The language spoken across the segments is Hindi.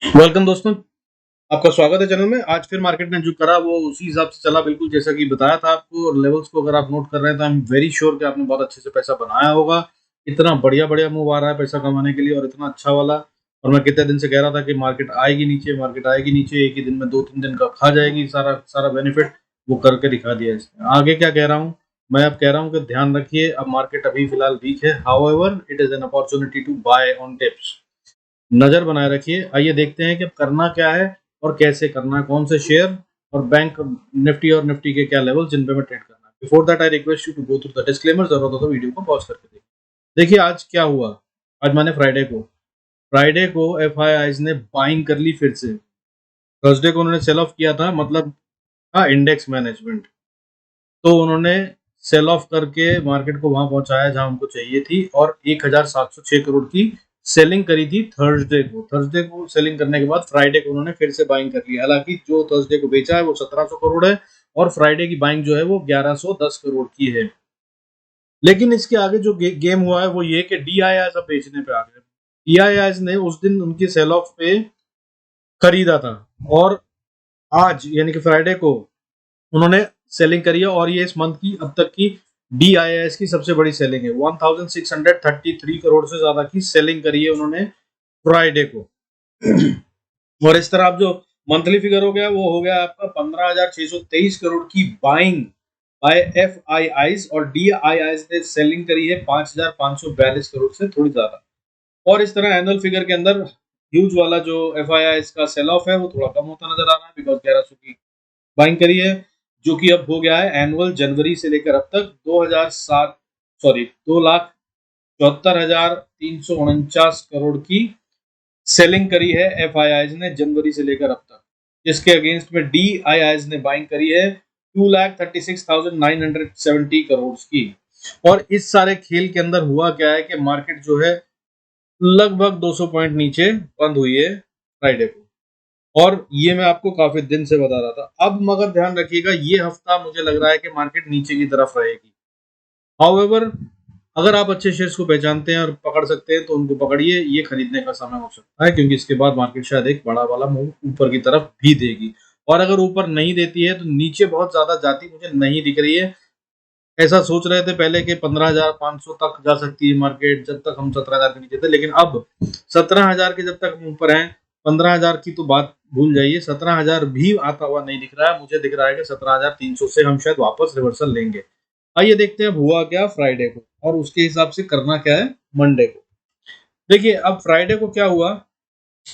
वेलकम दोस्तों, आपका स्वागत है चैनल में। आज फिर मार्केट ने जो करा वो उसी हिसाब से चला, बिल्कुल जैसा कि बताया था आपको। और लेवल्स को अगर आप नोट कर रहे हैं तो आई एम वेरी श्योर कि आपने बहुत अच्छे से पैसा बनाया होगा। इतना बढ़िया बढ़िया मूव आ रहा है पैसा कमाने के लिए, और इतना अच्छा वाला। और मैं कितने दिन से कह रहा था कि मार्केट आएगी नीचे, मार्केट आएगी नीचे, एक ही दिन में 2-3 दिन का खा जाएगी सारा सारा बेनिफिट। वो करके दिखा दिया इसने। आगे क्या कह रहा हूँ मैं, अब कह रहा हूँ कि ध्यान रखिए, अब मार्केट अभी फिलहाल वीक है, however it is an opportunity to buy on dips. नजर बनाए रखिए। आइए देखते हैं कि अब करना क्या है और कैसे करना है, कौन से शेयर और बैंक निफ्टी और निफ्टी के क्या लेवल जिन पे मैं ट्रेड करना है। Before that I request you to go through the disclaimer. जरूरत हो तो वीडियो को पॉज करके देखिए। देखिए आज क्या हुआ। आज मैंने फ्राइडे को एफ आई आईज ने बाइंग कर ली फिर से। थर्सडे को उन्होंने सेल ऑफ किया था, मतलब था इंडेक्स मैनेजमेंट। तो उन्होंने सेल ऑफ करके मार्केट को वहां पहुंचाया जहां उनको चाहिए थी, और 1706 करोड़ की सेलिंग करी थी थर्सडे को सेलिंग करने के बाद फ्राइडे को उन्होंने फिर से बाइंग कर लिया। हालांकि जो थर्सडे को बेचा है वो 1700 करोड़ है, और फ्राइडे की बाइंग जो है वो 1110 करोड़ की है। लेकिन इसके आगे जो गेम हुआ है वो ये कि डीआईआईज अब बेचने पे आ गए। डीआईआईज ने उस दिन उनकी सेल ऑफ पे खरीदा था, और आज यानी कि फ्राइडे को उन्होंने सेलिंग करी है, और ये इस मंथ की अब तक की डीआईएस की सबसे बड़ी सेलिंग है। 1633 करोड़ से ज्यादा की सेलिंग करी है उन्होंने फ्राइडे को। और इस तरह आप जो मंथली फिगर हो गया वो हो गया आपका 15,623 करोड़ की buying by F I Is, और डी आई आईज ने सेलिंग करी है 5,542 करोड़ से थोड़ी ज्यादा। और इस तरह एनुअल फिगर के अंदर ह्यूज वाला जो एफ आई आईज का सेल ऑफ है वो थोड़ा कम होता नजर आ रहा है, बिकॉज 1100 की बाइंग करी है, जो कि अब हो गया है एनुअल जनवरी से लेकर अब तक 2,74,349 करोड़ की सेलिंग करी है एफ आई आईज ने जनवरी से लेकर अब तक। जिसके अगेंस्ट में डी आई आईज ने बाइंग करी है 2,36,970 करोड़ की। और इस सारे खेल के अंदर हुआ क्या है कि मार्केट जो है लगभग 200 पॉइंट नीचे बंद हुई है फ्राइडे को। और ये मैं आपको काफी दिन से बता रहा था। अब मगर ध्यान रखिएगा, ये हफ्ता मुझे लग रहा है कि मार्केट नीचे की तरफ रहेगी। हाउएवर अगर आप अच्छे शेयर्स को पहचानते हैं और पकड़ सकते हैं तो उनको पकड़िए, ये खरीदने का समय हो सकता है, क्योंकि इसके बाद मार्केट शायद एक बड़ा वाला मूव ऊपर की तरफ भी देगी। और अगर ऊपर नहीं देती है तो नीचे बहुत ज्यादा जाती मुझे नहीं दिख रही है। ऐसा सोच रहे थे पहले कि 15,500 तक जा सकती है मार्केट, जब तक हम 17,000 के नीचे थे। लेकिन अब 17,000 के जब तक हम ऊपर हैं, 15,000 की तो बात भूल जाइए, 17,000 भी आता हुआ नहीं दिख रहा है। मुझे दिख रहा है कि 17,300 से हम शायद वापस रिवर्सल लेंगे। आइए देखते हैं अब हुआ क्या फ्राइडे को, और उसके हिसाब से करना क्या है मंडे को। देखिए अब फ्राइडे को क्या हुआ।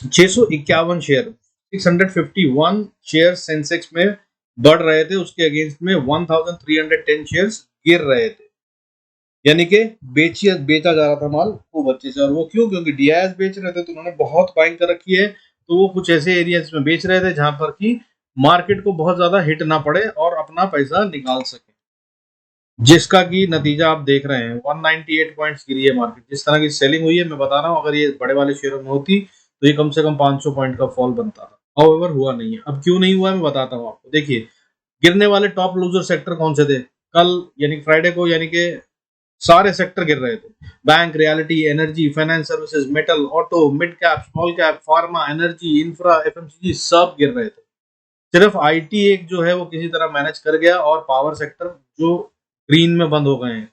651 शेयर, 651 शेयर सेंसेक्स में बढ़ रहे थे, उसके अगेंस्ट में 1310 शेयर्स गिर रहे थे। यानी कि बेचा जा रहा था माल खूब अच्छे से। और वो क्यों? क्योंकि डीआईएस बेच रहे थे तो उन्होंने बहुत बाइंग कर रखी है। तो वो कुछ ऐसे एरियाज में बेच रहे थे जहां पर कि मार्केट को बहुत ज्यादा हिट ना पड़े और अपना पैसा निकाल सके, जिसका की नतीजा आप देख रहे हैं। 198 पॉइंट्स गिरी है मार्केट। जिस तरह की सेलिंग हुई है, मैं बता रहा हूँ, अगर ये बड़े वाले शेयरों में होती तो ये कम से कम 500 पॉइंट का फॉल बनता था। हाउएवर हुआ नहीं है। अब क्यों नहीं हुआ है मैं बताता हूँ आपको। देखिए गिरने वाले टॉप लूजर सेक्टर कौन से थे कल, यानी फ्राइडे को, यानी कि सारे सेक्टर गिर रहे थे। Bank, reality, energy, finance services, metal, auto, mid cap, small cap, pharma, energy, infra, FMCG सब गिर रहे थे। सिर्फ आईटी एक जो है वो किसी तरह मैनेज कर गया, और पावर सेक्टर जो ग्रीन में बंद हो गए हैं।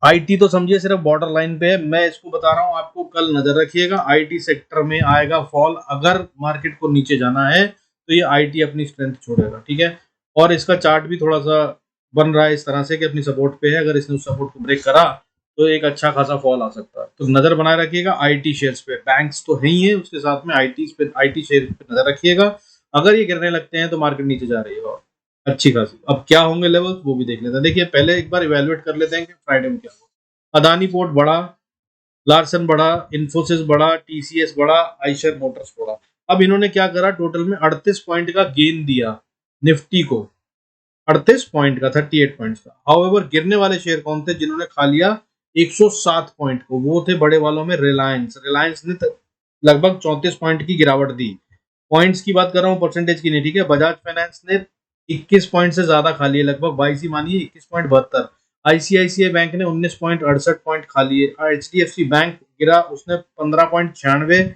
आईटी तो समझिए सिर्फ बॉर्डर लाइन पे है। मैं इसको बता रहा हूँ आपको, कल नजर रखिएगा, आईटी सेक्टर में आएगा फॉल। अगर मार्केट को नीचे जाना है तो ये आईटी अपनी स्ट्रेंथ छोड़ेगा, ठीक है। और इसका चार्ट भी थोड़ा सा बन रहा है इस तरह से कि अपनी सपोर्ट पे है। अगर इसने उस सपोर्ट को ब्रेक करा तो एक अच्छा खासा फॉल आ सकता है। तो नजर बनाए रखिएगा आईटी शेयर्स पे। बैंक्स तो है ही है, उसके साथ में आईटी शेयर पे नजर रखिएगा। अगर ये गिरने लगते हैं तो मार्केट नीचे जा रही है, और अच्छी खासी। अब क्या होंगे लेवल्स वो भी देख लेते हैं। देखिए पहले एक बार इवेलुएट कर लेते हैं कि फ्राइडे में क्या हुआ। अदानी पोर्ट बढ़ा, लार्सन बढ़ा, इन्फोसिस बढ़ा, टीसीएस बढ़ा, आइशर मोटर्स बढ़ा। अब इन्होंने क्या करा, टोटल में 38 पॉइंट का गेन दिया निफ्टी को। 38 पॉइंट का, 38 पॉइंट का। हाउएवर गिरने वाले शेयर कौन थे जिन्होंने खा लिया 107 पॉइंट को? वो थे बड़े वालों में रिलायंस ने लगभग 34 पॉइंट की गिरावट दी। पॉइंट्स की बात कर रहा हूँ, परसेंटेज की नहीं, ठीक है। बजाज फाइनेंस ने 21 पॉइंट से ज्यादा खा लिए, लगभग 22 ही मानिए, 21.72। आईसीआईसीआई बैंक ने 19.68 पॉइंट खा लिए। एचडीएफसी बैंक गिरा, उसने 15.96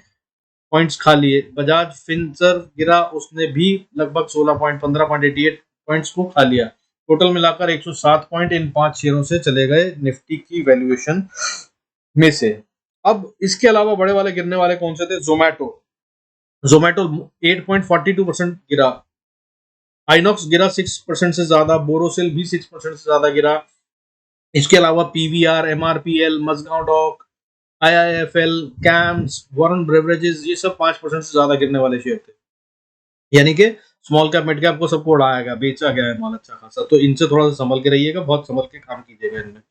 पॉइंट्स खा लिए। बजाज फिनसर्व गिरा, उसने भी लगभग 16 पॉइंट 15.88 पॉइंट्स को खा लिया। टोटल मिलाकर 107 पॉइंट इन 5 शेयरों से चले गए निफ्टी की वैल्यूएशन में से। अब इसके अलावा बड़े वाले गिरने वाले कौन से थे? जोमेटो। जोमेटो 8.42% गिरा। आइनॉक्स गिरा 6% से ज्यादा। बोरोसिल भी 6% से ज्यादा गिरा। इसके अलावा PVR, MRPL, Mazagon dock, IIFL, CAMS, Varun beverages, ये सब 5% से ज्यादा गिरने वाले शेयर थे। यानी कि स्मॉल कैप मिड कैप को सबको उड़ाया गया, बेचा गया है माल अच्छा खासा। तो इनसे थोड़ा सा संभल के रहिएगा, बहुत संभल के काम कीजिएगा इनमें।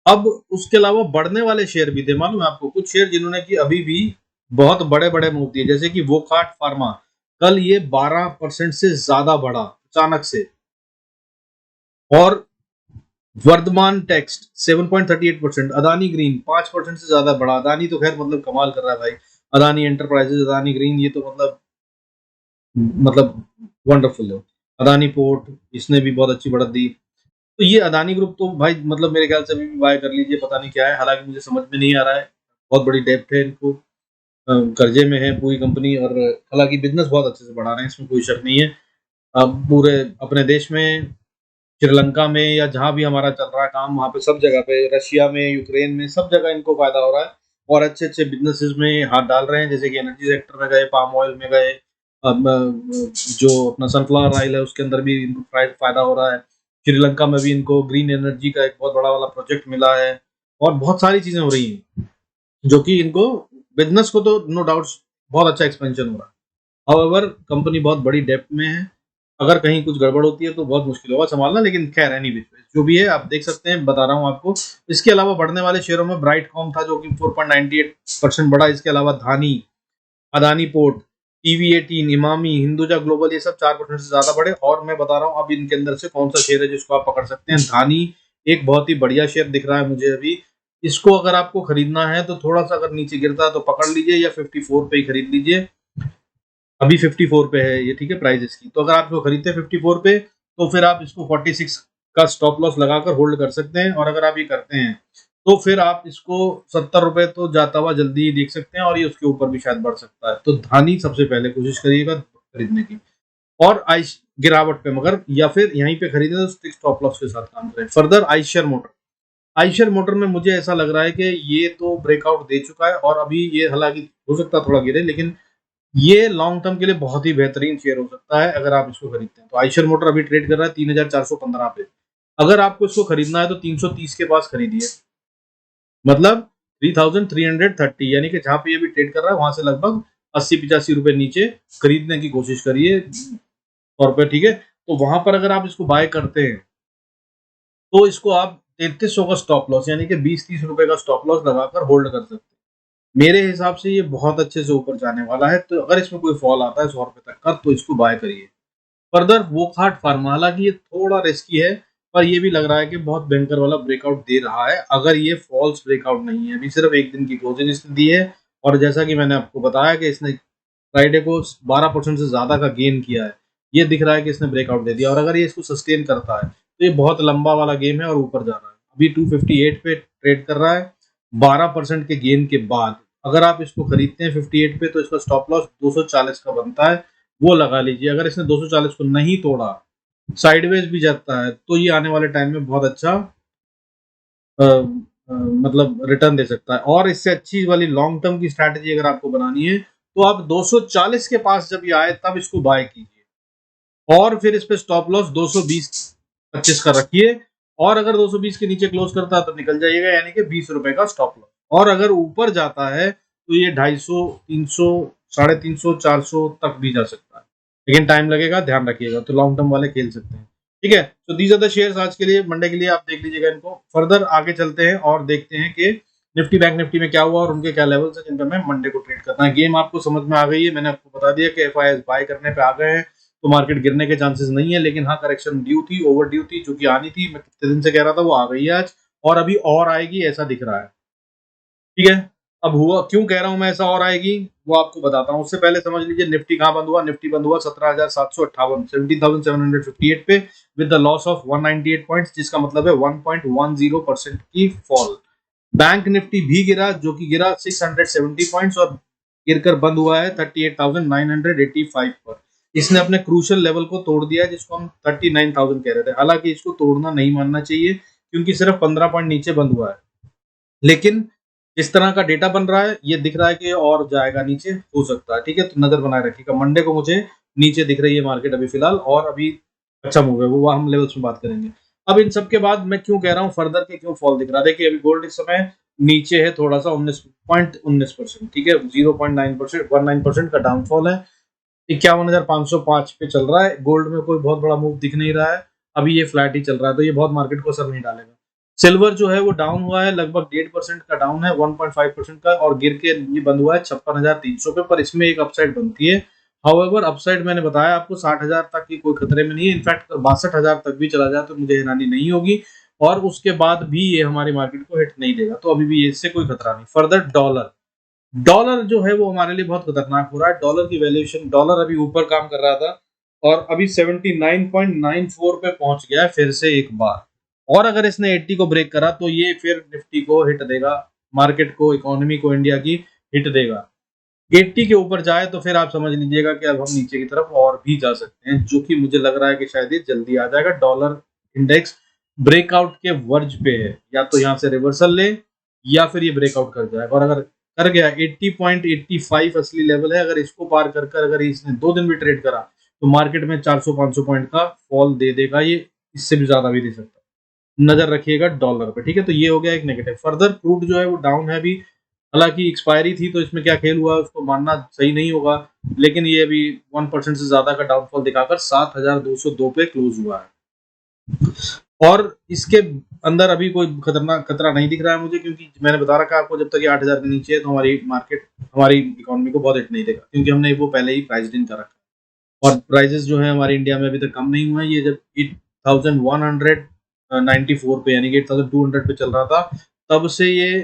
अब उसके अलावा बढ़ने वाले शेयर भी थे, मालूम है आपको, कुछ शेयर जिन्होंने कि अभी भी बहुत बड़े बड़े मूव दिए, जैसे कि वोकाट फार्मा। कल ये 12% से ज्यादा बढ़ा अचानक से। और वर्धमान टेक्स्ट 7.38%। अदानी ग्रीन 5% से ज्यादा बढ़ा। अदानी तो खैर मतलब कमाल कर रहा है भाई। अदानी एंटरप्राइजेस, अदानी ग्रीन, ये तो मतलब वंडरफुल है। अदानी पोर्ट, इसने भी बहुत अच्छी बढ़त दी। तो ये अदानी ग्रुप तो भाई मतलब मेरे ख्याल से अभी भी बाय कर लीजिए, पता नहीं क्या है, हालांकि मुझे समझ में नहीं आ रहा है। बहुत बड़ी डेप्ट है इनको, कर्जे में है पूरी कंपनी, और हालांकि बिजनेस बहुत अच्छे से बढ़ा रहे हैं, इसमें कोई शक नहीं है। अब पूरे अपने देश में, श्रीलंका में, या जहां भी हमारा चल रहा है काम, वहां पे सब जगह पे, रशिया में, यूक्रेन में, सब जगह इनको फायदा हो रहा है और अच्छे अच्छे बिजनेसेस में हाथ डाल रहे हैं। जैसे कि एनर्जी सेक्टर में गए, पाम ऑयल में गए, अब जो अपना सनफ्लावर ऑयल है उसके अंदर भी इनको फायदा हो रहा है। श्रीलंका में भी इनको ग्रीन एनर्जी का एक बहुत बड़ा वाला प्रोजेक्ट मिला है, और बहुत सारी चीजें हो रही हैं जो कि इनको, बिजनेस को तो नो डाउट बहुत अच्छा एक्सपेंशन हो रहा है। हाउएवर कंपनी बहुत बड़ी डेप्थ में है, अगर कहीं कुछ गड़बड़ होती है तो बहुत मुश्किल होगा संभालना, लेकिन खैर एनीवे जो भी है आप देख सकते हैं, बता रहा हूँ आपको। इसके अलावा बढ़ने वाले शेयरों में ब्राइटकॉम था जो कि 4.98% बढ़ा। इसके अलावा Dhani, Adani port, EV18, Emami, Hinduja global, ये सब 4% से ज्यादा बढ़े। और मैं बता रहा हूँ अब इनके अंदर से कौन सा शेयर है जिसको आप पकड़ सकते हैं। धानी एक बहुत ही बढ़िया शेयर दिख रहा है मुझे अभी। इसको अगर आपको खरीदना है तो थोड़ा सा अगर नीचे गिरता है तो पकड़ लीजिए, या 54 पे ही खरीद लीजिए। अभी 54 पे है ये, ठीक है, प्राइस इसकी। तो अगर आप इसको खरीदते हैं 54 पे, तो फिर आप इसको 46 का स्टॉप लॉस लगाकर होल्ड कर सकते हैं। और अगर आप ये करते हैं तो फिर आप इसको 70 रुपए तो जाता हुआ जल्दी ही देख सकते हैं, और ये उसके ऊपर भी शायद बढ़ सकता है। तो धानी सबसे पहले कोशिश करिएगा खरीदने की, और आइश गिरावट पे, मगर या फिर यहीं पे खरीदे तो स्टॉप लॉस के साथ काम करें। Further Eicher motor, Eicher motor में मुझे ऐसा लग रहा है कि ये तो ब्रेकआउट दे चुका है, और अभी ये हालांकि हो सकता है थोड़ा गिरे, लेकिन ये लॉन्ग टर्म के लिए बहुत ही बेहतरीन शेयर हो सकता है अगर आप इसको खरीदते हैं। तो आइशर मोटर अभी ट्रेड कर रहा है 3415 पे। अगर आपको इसको खरीदना है तो 330 के पास खरीदिए, मतलब 3330, यानी कि जहां पे ये भी ट्रेड कर रहा है वहां से लगभग 80-85 रुपए नीचे खरीदने की कोशिश करिए 100 रुपए, ठीक है। तो वहां पर अगर आप इसको बाय करते हैं तो इसको आप 3300 का स्टॉप लॉस, यानी कि 20-30 रुपए का स्टॉप लॉस लगाकर होल्ड कर सकते हैं। मेरे हिसाब से ये बहुत अच्छे से ऊपर जाने वाला है, तो अगर इसमें कोई फॉल आता है 100 रुपए तक का तो इसको बाय करिए। फर्दर वोकहार्ट फार्मा, हालांकि ये थोड़ा रिस्की है, पर ये भी लग रहा है कि बहुत भयंकर वाला ब्रेकआउट दे रहा है, अगर ये फॉल्स ब्रेकआउट नहीं है। अभी सिर्फ एक दिन की क्लोजिंग इसने दी है, और जैसा कि मैंने आपको बताया कि इसने फ्राइडे को 12% से ज्यादा का गेन किया है। ये दिख रहा है कि इसने ब्रेकआउट दे दिया, और अगर ये इसको सस्टेन करता है तो ये बहुत लंबा वाला गेम है और ऊपर जा रहा है। अभी 258 पे ट्रेड कर रहा है 12% के गेन के बाद। अगर आप इसको खरीदते हैं 58 पे तो इसका स्टॉप लॉस 240 का बनता है, वो लगा लीजिए। अगर इसने 240 को नहीं तोड़ा, साइडवेज भी जाता है, तो ये आने वाले टाइम में बहुत अच्छा मतलब रिटर्न दे सकता है। और इससे अच्छी वाली लॉन्ग टर्म की स्ट्रैटेजी अगर आपको बनानी है तो आप 240 के पास जब ये आए तब इसको बाय कीजिए, और फिर इस पे स्टॉप लॉस 220-25 का रखिए। और अगर 220 के नीचे क्लोज करता है तो निकल जाइएगा, यानी कि 20 रुपए का स्टॉप लॉस। और अगर ऊपर जाता है तो ये 250, 300, 350, 400 तक भी जा सकता है, लेकिन टाइम लगेगा, ध्यान रखिएगा। तो लॉन्ग टर्म वाले खेल सकते हैं, ठीक है। तो दीज आर द शेयर्स आज के लिए, मंडे के लिए आप देख लीजिएगा इनको। फर्दर आगे चलते हैं और देखते हैं कि निफ्टी बैंक निफ्टी में क्या हुआ और उनके क्या लेवल्स हैं जिन पर मैं मंडे को ट्रेड करना है। गेम आपको समझ में आ गई है, मैंने आपको बता दिया कि एफआईएस बाय करने पे आ गए हैं तो मार्केट गिरने के चांसेस नहीं है, लेकिन हाँ करेक्शन ड्यू थी, ओवर ड्यू थी, जो कि आनी थी। मैं कितने दिन से कह रहा था, वो आ गई है आज, और अभी और आएगी ऐसा दिख रहा है, ठीक है। अब हुआ क्यों कह रहा हूं मैं ऐसा और आएगी, वो आपको बताता हूं। उससे पहले समझ लीजिए निफ्टी कहां बंद हुआ। निफ्टी बंद हुआ 17,758, 17,758 पे, with the loss of 198 points, जिसका मतलब है 1.10% की फॉल। बैंक निफ्टी भी गिरा, जो कि गिरा 670 पॉइंट्स, और गिरकर बंद हुआ है 38,985 पर। इसने अपने क्रूशियल लेवल को तोड़ दिया है, जिसको हम 39,000 कह रहे थे। हालांकि इसको तोड़ना नहीं मानना चाहिए, क्योंकि सिर्फ 15 पॉइंट नीचे बंद हुआ है, लेकिन इस तरह का डेटा बन रहा है, ये दिख रहा है कि और जाएगा नीचे, हो सकता है। ठीक है, तो नजर बनाए रखिएगा। मंडे को मुझे नीचे दिख रही है मार्केट अभी फिलहाल, और अभी अच्छा मूव है, वो हम लेवल्स में बात करेंगे। अब इन सब के बाद मैं क्यों कह रहा हूँ फर्दर के क्यों फॉल दिख रहा है, देखिए अभी गोल्ड इस समय नीचे है थोड़ा सा 19.19%। ठीक है, 0.9% 19% का डाउनफॉल है। 51,505 पे चल रहा है। गोल्ड में कोई बहुत बड़ा मूव दिख नहीं रहा है, अभी ये फ्लैट ही चल रहा है, तो ये बहुत मार्केट को असर नहीं डालेगा। सिल्वर जो है वो डाउन हुआ है, लगभग 1.5% का डाउन है, 1.5% का, और गिर के ये बंद हुआ है 56,300 पे। पर इसमें एक अपसाइड बनती है। हाउएवर अपसाइड मैंने बताया आपको 60,000 तक की कोई खतरे में नहीं है। इनफैक्ट 62,000 तक भी चला जाए तो मुझे हैरानी नहीं होगी, और उसके बाद भी ये हमारी मार्केट को हिट नहीं देगा, तो अभी भी इससे कोई खतरा नहीं। फर्दर डॉलर, डॉलर जो है वो हमारे लिए बहुत खतरनाक हो रहा है। डॉलर की वैल्यूएशन, डॉलर अभी ऊपर काम कर रहा था और अभी 79.94 पे पहुंच गया है फिर से एक बार। और अगर इसने 80 को ब्रेक करा तो ये फिर निफ्टी को हिट देगा, मार्केट को, इकोनॉमी को, इंडिया की हिट देगा। 80 के ऊपर जाए तो फिर आप समझ लीजिएगा कि अब हम नीचे की तरफ और भी जा सकते हैं, जो कि मुझे लग रहा है कि शायद ये जल्दी आ जाएगा। डॉलर इंडेक्स ब्रेकआउट के वर्ज पे है, या तो यहाँ से रिवर्सल ले या फिर ये ब्रेकआउट कर जाएगा। और अगर कर गया 80.85 असली लेवल है, अगर इसको पार कर कर अगर इसने 2 दिन भी ट्रेड करा तो मार्केट में 400-500 पॉइंट का फॉल दे देगा ये, इससे भी ज्यादा भी दे सकता है। नजर रखिएगा डॉलर पे। ठीक है, तो ये हो गया एक नेगेटिव। फर्दर क्रूड जो है वो डाउन है अभी, हालांकि एक्सपायरी थी तो इसमें क्या खेल हुआ उसको मानना सही नहीं होगा, लेकिन ये अभी 1% से ज्यादा का डाउनफॉल दिखाकर 7,202 पे क्लोज हुआ है। और इसके अंदर अभी कोई खतरनाक खतरा नहीं दिख रहा है मुझे, क्योंकि मैंने बता रखा है आपको जब तक ये 8,000 के नीचे है तो हमारी मार्केट, हमारी इकोनॉमी को बहुत हिट नहीं देगा, क्योंकि हमने वो पहले ही प्राइस इन कर रखा है। और प्राइजेस जो है हमारे इंडिया में अभी तक कम नहीं हुए हैं। ये जब 8,194 पे यानी कि 8,200 पे चल रहा था, तब से ये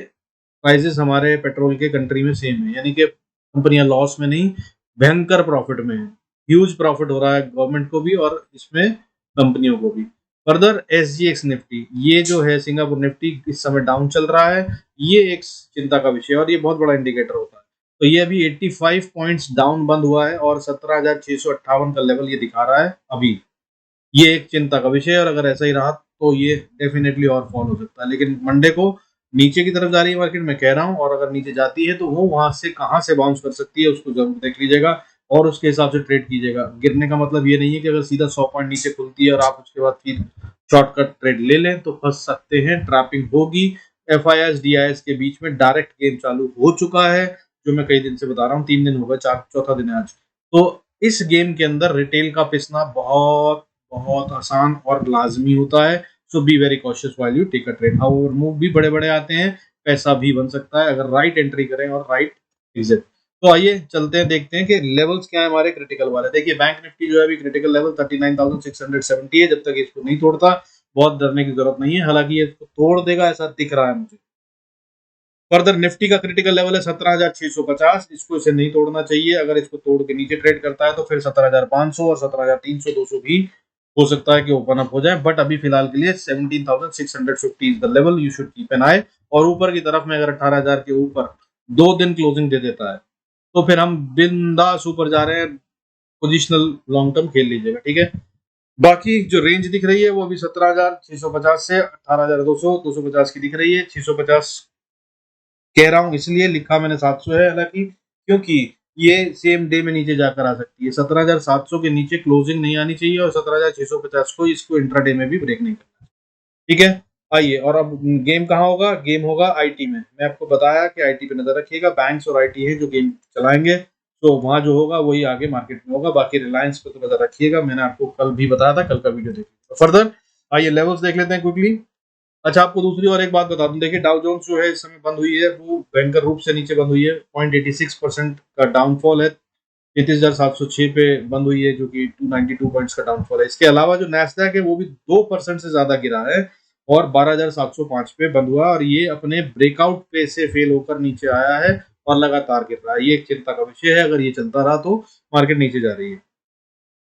प्राइजेस हमारे पेट्रोल के कंट्री में सेम है, यानी कि कंपनियां लॉस में नहीं, भयंकर प्रॉफिट में है। ह्यूज प्रॉफिट हो रहा है गवर्नमेंट को भी और इसमें कंपनियों को भी। फर्दर SGX निफ्टी, ये जो है सिंगापुर निफ्टी इस समय डाउन चल रहा है, ये एक चिंता का विषय है और ये बहुत बड़ा इंडिकेटर होता है। तो ये अभी 85 पॉइंट्स डाउन बंद हुआ है और 17,658 का लेवल ये दिखा रहा है अभी। ये एक चिंता का विषय है, और अगर ऐसा ही रहा तो ये डेफिनेटली और फॉल हो सकता है। लेकिन मंडे को नीचे की तरफ जा रही है मार्केट, मैं कह रहा हूँ, और अगर नीचे जाती है तो वो वहां से कहाँ से बाउंस कर सकती है उसको जरूर देख लीजिएगा और उसके हिसाब से ट्रेड कीजिएगा। गिरने का मतलब ये नहीं है कि अगर सीधा 100 पॉइंट नीचे खुलती है और आप उसके बाद फिर शॉर्टकट ट्रेड ले लें तो फंस सकते हैं, ट्रैपिंग होगी। FIS DIS के बीच में डायरेक्ट गेम चालू हो चुका है, जो मैं कई दिन से बता रहा हूँ, 3 दिन हो गए, चौथा दिन है आज। तो इस गेम के अंदर रिटेल का पिसना बहुत बहुत आसान और लाजमी होता है। So be very cautious while you take a trade. However move भी बड़े बड़े आते हैं, पैसा भी बन सकता है अगर राइट एंट्री करें और राइट एग्जिट। तो आइए चलते हैं, देखते हैं कि लेवल्स क्या है हमारे क्रिटिकल वाले। देखिए बैंक निफ्टी जो है अभी क्रिटिकल लेवल 39,670 है, जब तक इसको नहीं तोड़ता बहुत डरने की जरूरत नहीं है, हालांकि ये इसको तोड़ देगा ऐसा दिख रहा है मुझे। फर्दर निफ्टी का क्रिटिकल लेवल है 17,650, इसको इसे नहीं तोड़ना चाहिए। अगर इसको तोड़ के नीचे ट्रेड करता है तो फिर 17,500 और 17,300 200 भी हो सकता है कि ओपन अप हो जाए, बट अभी फिलहाल के लिए 17,650 is the level you should keep an eye. और ऊपर की तरफ में अगर 18,000 के ऊपर 2 दिन क्लोजिंग दे देता है तो फिर हम बिंदास ऊपर जा रहे हैं, पोजिशनल लॉन्ग टर्म खेल लीजिएगा। ठीक है, बाकी जो रेंज दिख रही है वो अभी 17,650 से 18,200 250 की दिख रही है। 650 कह रहा हूँ इसलिए, लिखा मैंने 700 है हालांकि, क्योंकि ये सेम डे में नीचे जाकर आ सकती है। 17,700 के नीचे क्लोजिंग नहीं आनी चाहिए और 17,650 को इसको इंट्राडे में भी ब्रेक नहीं करना। ठीक है, आइए। और अब गेम कहाँ होगा? गेम होगा आईटी में। मैं आपको बताया कि आईटी पे नजर रखिएगा, बैंक्स और आईटी है जो गेम चलाएंगे, तो वहां जो होगा वही आगे मार्केट में होगा। बाकी रिलायंस पे तो नजर रखिएगा, मैंने आपको कल भी बताया था, कल का वीडियो देखिए। फर्दर आइए लेवल्स देख लेते हैं क्विकली। अच्छा, आपको दूसरी और एक बात बता दूं, देखिए डाउ जोन्स जो है इस समय बंद हुई है, वो भयंकर रूप से नीचे बंद हुई है। 0.86% का डाउनफॉल है, 33,706 पे बंद हुई है, जो कि 292 पॉइंट्स का डाउनफॉल है। इसके अलावा जो नैस्डैक है वो भी 2% से ज्यादा गिरा है और 12,705 पे बंद हुआ, और ये अपने ब्रेकआउट पे से फेल होकर नीचे आया है और लगातार गिर रहा है। ये एक चिंता का विषय है, अगर ये चलता रहा तो मार्केट नीचे जा रही है।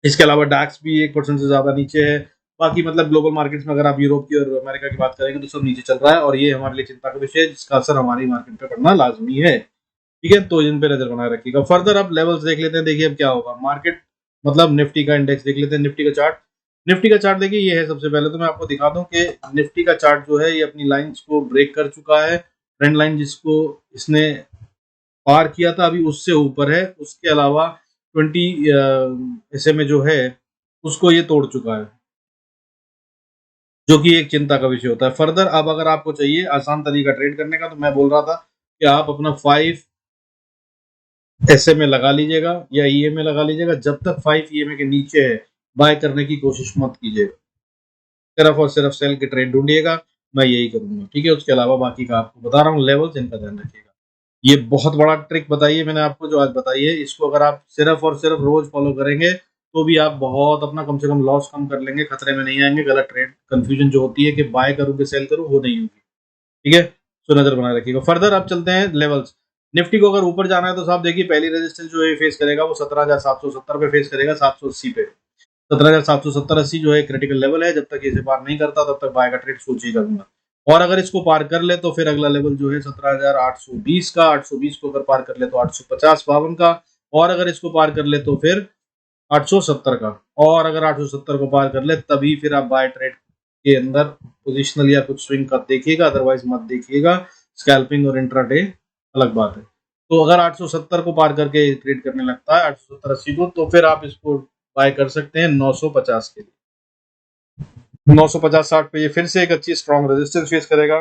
इसके अलावा डैक्स भी 1% से ज्यादा नीचे है। बाकी मतलब ग्लोबल मार्केट्स में अगर आप यूरोप की और अमेरिका की बात करेंगे तो सब नीचे चल रहा है, और ये हमारे लिए चिंता का विषय है, जिसका असर हमारी मार्केट पे पड़ना लाजमी है। ठीक है, तो इन पे नजर बनाए रखिएगा। फर्दर अब लेवल्स देख लेते हैं, देखिए अब क्या होगा मार्केट, मतलब निफ्टी का इंडेक्स देख लेते हैं, निफ्टी का चार्ट। निफ्टी का चार्ट देखिए ये है, सबसे पहले तो मैं आपको दिखा दूं कि निफ्टी का चार्ट जो है ये अपनी लाइंस को ब्रेक कर चुका है। ट्रेंड लाइन जिसको इसने पार किया था अभी उससे ऊपर है, उसके अलावा 20 ऐसे में जो है उसको ये तोड़ चुका है, जो कि एक चिंता का विषय होता है। फर्दर अब अगर आपको चाहिए आसान तरीका ट्रेड करने का, तो मैं बोल रहा था कि आप अपना 5 ऐसे में लगा लीजिएगा या ईएमए लगा लीजिएगा। जब तक 5 ईएमए के नीचे है बाय करने की कोशिश मत कीजिएगा, सिर्फ और सिर्फ सेल के ट्रेड ढूंढिएगा। मैं यही करूंगा, ठीक है। उसके अलावा बाकी का आपको बता रहा हूँ लेवल्स, इनका ध्यान रखिएगा। ये बहुत बड़ा ट्रिक बताइए मैंने आपको जो आज बताई है, इसको अगर आप सिर्फ और सिर्फ रोज फॉलो करेंगे तो भी आप बहुत अपना कम से कम लॉस कम कर लेंगे, खतरे में नहीं आएंगे। गलत ट्रेड कंफ्यूजन जो होती है कि बाय करूँ कि सेल करूँ, वो नहीं होगी, ठीक है। तो नजर बनाए रखिएगा। फर्दर अब चलते हैं लेवल्स। निफ्टी को अगर ऊपर जाना है तो साहब देखिए पहली रेजिस्टेंस जो है फेस करेगा वो 17,770 पे फेस करेगा, 780 पे। 17,770-80 जो है क्रिटिकल लेवल है, जब तक इसे पार नहीं करता तब तक बाय का ट्रेड सोचिएगा दूंगा। और अगर इसको पार कर ले तो फिर अगला लेवल जो है 17,820 का, 820 को अगर पार कर ले तो 850-52 का, और अगर इसको पार कर ले तो फिर 870 का, और अगर 870 को पार कर ले तभी फिर आप बाय ट्रेड के अंदर पोजिशनल या कुछ स्विंग का देखिएगा, अदरवाइज मत देखिएगा। स्कैल्पिंग और इंट्राडे अलग बात है। तो अगर 870 को पार करके ट्रेड करने लगता है 870-80 को, तो फिर आप इसको बाय कर सकते हैं 950 के लिए। 950-60 पे ये फिर से एक अच्छी स्ट्रॉन्ग रेजिस्टेंस फेस करेगा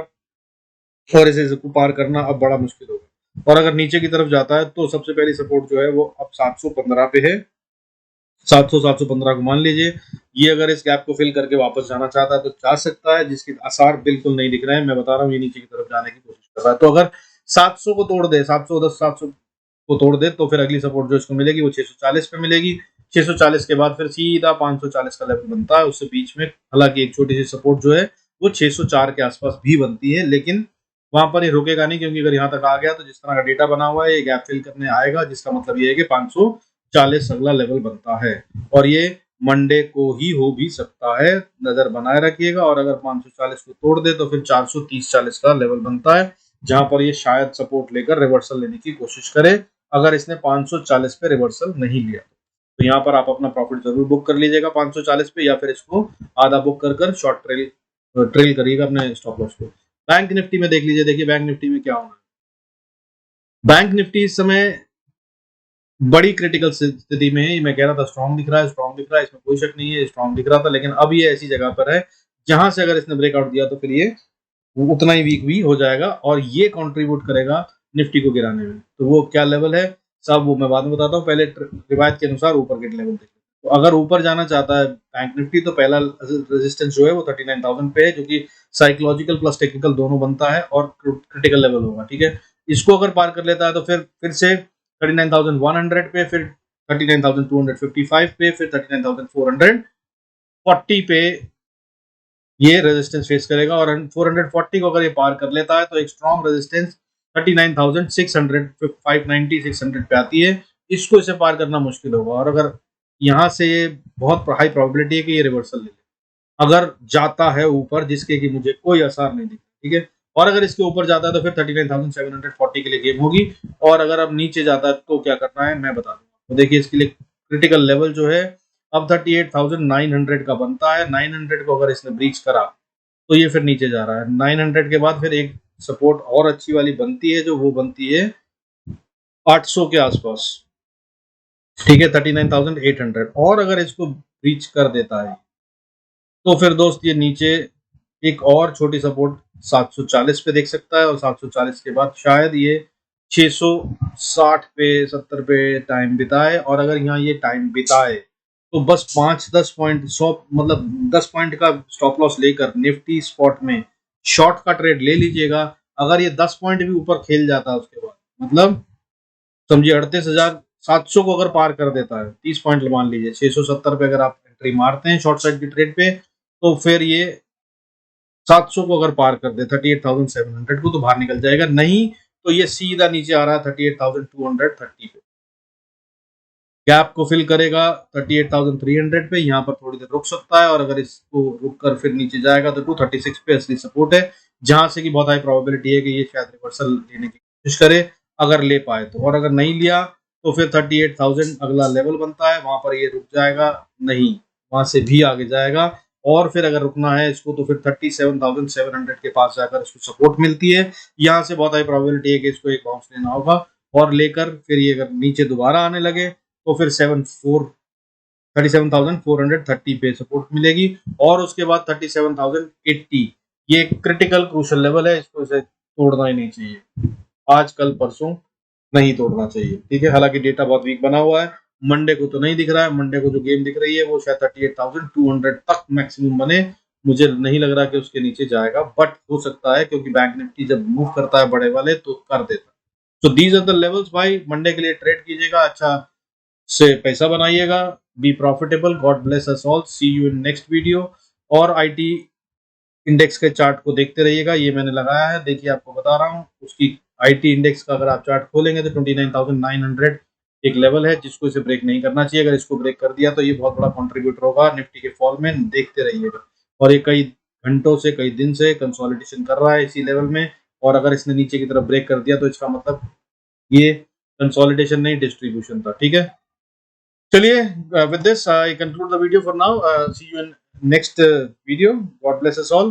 और इसे पार करना अब बड़ा मुश्किल होगा। और अगर नीचे की तरफ जाता है तो सबसे पहली सपोर्ट जो है वो अब 715 पे है। 700-715 को मान लीजिए। ये अगर इस गैप को फिल करके वापस जाना चाहता है तो जा सकता है, जिसके आसार बिल्कुल नहीं दिख रहे हैं। मैं बता रहा हूँ ये नीचे की तरफ जाने की कोशिश कर रहा है। तो अगर 700 को तोड़ दे, 710 700 को तोड़ दे तो फिर अगली सपोर्ट जो इसको मिलेगी वो 640 पे मिलेगी। 640 के बाद फिर सीधा 540 का लेवल बनता है। उससे बीच में हालांकि एक छोटी सी सपोर्ट जो है वो 604 के आसपास भी बनती है, लेकिन वहां पर ये रुकेगा नहीं, क्योंकि अगर यहाँ तक आ गया तो जिस तरह का डेटा बना हुआ है ये गैप फिल करने आएगा, जिसका मतलब ये है कि 540 अगला लेवल बनता है। और ये मंडे को ही हो भी सकता है, नजर बनाए रखिएगा। और अगर 540 को तोड़ दे तो फिर 430-40 का लेवल बनता है, जहां पर ये शायद सपोर्ट लेकर रिवर्सल लेने की कोशिश करे, अगर इसने 540 पे रिवर्सल नहीं लिया। तो यहाँ पर आप अपना प्रॉफिट जरूर बुक कर लीजिएगा 540 पे, या फिर इसको आधा बुक कर कर शॉर्ट ट्रेल करिएगा अपने स्टॉप लॉस को। बैंक निफ्टी में देख लीजिए, देखिए बैंक निफ्टी में क्या होना है। बैंक निफ्टी इस समय बड़ी क्रिटिकल स्थिति में है। मैं कह रहा था स्ट्रॉन्ग दिख रहा है, स्ट्रॉन्ग दिख रहा है, इसमें कोई शक नहीं है, स्ट्रॉन्ग दिख रहा था, लेकिन अब ये ऐसी जगह पर है जहां से अगर इसने ब्रेकआउट दिया तो फिर ये उतना ही वीक भी हो जाएगा और ये कंट्रीब्यूट करेगा निफ्टी को गिराने में। तो वो क्या लेवल है सब वो मैं बाद में बताता हूँ, पहले रिवायत के अनुसार ऊपर के लेवल देखिए। तो अगर ऊपर जाना चाहता है बैंक निफ्टी तो पहला रेजिस्टेंस जो है वो 39,000 पे है, जो कि साइकोलॉजिकल प्लस टेक्निकल दोनों बनता है और क्रिटिकल लेवल होगा, ठीक है। इसको अगर पार कर लेता है तो फिर से 39,100 पे, फिर 39,255 पे, फिर 39,440 पे ये रेजिस्टेंस फेस करेगा। और 440 को अगर ये पार कर लेता है तो एक स्ट्रॉन्ग रेजिस्टेंस 39,600 590 600 पे आती है। इसको इसे पार करना मुश्किल होगा। और अगर यहाँ से ये बहुत हाई प्रोबेबिलिटी है कि ये रिवर्सल ले ले, अगर जाता है ऊपर, जिसके कि मुझे कोई आसार नहीं दिखता, ठीक है। और अगर इसके ऊपर जाता है तो फिर 39,740 के लिए गेम होगी। और अगर अब नीचे जाता है तो क्या करना है मैं बता दूंगा। तो देखिए इसके लिए क्रिटिकल लेवल जो है अब 38,900 का बनता है। 900 को अगर इसने ब्रीच करा तो ये फिर नीचे जा रहा है। 900 के बाद फिर एक सपोर्ट और अच्छी वाली बनती है, जो वो बनती है 800 के आसपास, ठीक है, 39,800। और अगर इसको ब्रीच कर देता है तो फिर दोस्त ये नीचे एक और छोटी सपोर्ट 740 पे देख सकता है, और 740 के बाद शायद ये 660 पे 70 पे टाइम बिताए। और अगर यहाँ ये टाइम बिताए तो बस 5-10 पॉइंट 100 मतलब 10 पॉइंट का स्टॉप लॉस लेकर निफ्टी स्पॉट में शॉर्ट का ट्रेड ले लीजिएगा। अगर ये 10 पॉइंट भी ऊपर खेल जाता है उसके बाद, मतलब समझिए 38,700 को अगर पार कर देता है, 30 पॉइंट मान लीजिए 670 पे अगर आप एंट्री मारते हैं शॉर्ट साइड की ट्रेड पे, तो फिर ये 700 को अगर पार कर दे 38,700 को तो बाहर निकल जाएगा। नहीं तो ये सीधा नीचे आ रहा है 38,230 पे, गैप को फिल करेगा 38,300 पे, यहाँ पर थोड़ी देर रुक सकता है। और अगर इसको रुक कर फिर नीचे जाएगा तो 236 पे असली सपोर्ट है, जहां से कि बहुत हाई प्रोबेबिलिटी है कि ये शायद रिवर्सल लेने की कोशिश करे। अगर ले पाए तो, और अगर नहीं लिया तो फिर 38,000 अगला लेवल बनता है, वहां पर ये रुक जाएगा नहीं, वहां से भी आगे जाएगा। और फिर अगर रुकना है इसको तो फिर 37,700 के पास जाकर इसको सपोर्ट मिलती है। यहाँ से बहुत हाई प्रोबेबिलिटी है कि इसको एक बाउंस लेना होगा और लेकर फिर ये अगर नीचे दोबारा आने लगे तो फिर 37,430 पे सपोर्ट मिलेगी, और उसके बाद 37,080 ये क्रिटिकल क्रूशल लेवल है, इसको इसे तोड़ना ही नहीं चाहिए, आज कल परसों नहीं तोड़ना चाहिए। ठीक है, हालांकि डेटा बहुत वीक बना हुआ है, मंडे को तो नहीं दिख रहा है, मंडे को जो गेम दिख रही है वो शायद 38,200 तक मैक्सिमम बने, मुझे नहीं लग रहा कि उसके नीचे जाएगा, बट हो सकता है क्योंकि बैंक निफ्टी जब मूव करता है बड़े वाले तो कर देता है। तो दीज आर द लेवल्स भाई, मंडे के लिए ट्रेड कीजिएगा, अच्छा से पैसा बनाइएगा, be profitable, God bless us all, see you in next video. और आईटी इंडेक्स के चार्ट को देखते रहिएगा, ये मैंने लगाया है, देखिए आपको बता रहा हूँ उसकी आईटी इंडेक्स का अगर आप चार्ट खोलेंगे तो 29,900 एक लेवल है जिसको इसे ब्रेक नहीं करना चाहिए, अगर इसको ब्रेक कर दिया तो ये बहुत बड़ा कंट्रीब्यूटर होगा निफ्टी के फॉल में, देखते रहिएगा। और ये कई घंटों से कई दिन से कंसोलिडेशन कर रहा है इसी लेवल में, और अगर इसने नीचे की तरफ ब्रेक कर दिया तो इसका मतलब ये कंसोलिडेशन नहीं डिस्ट्रीब्यूशन था। ठीक है, चलिए, with this I conclude the video for now. See you in next video. God bless us all.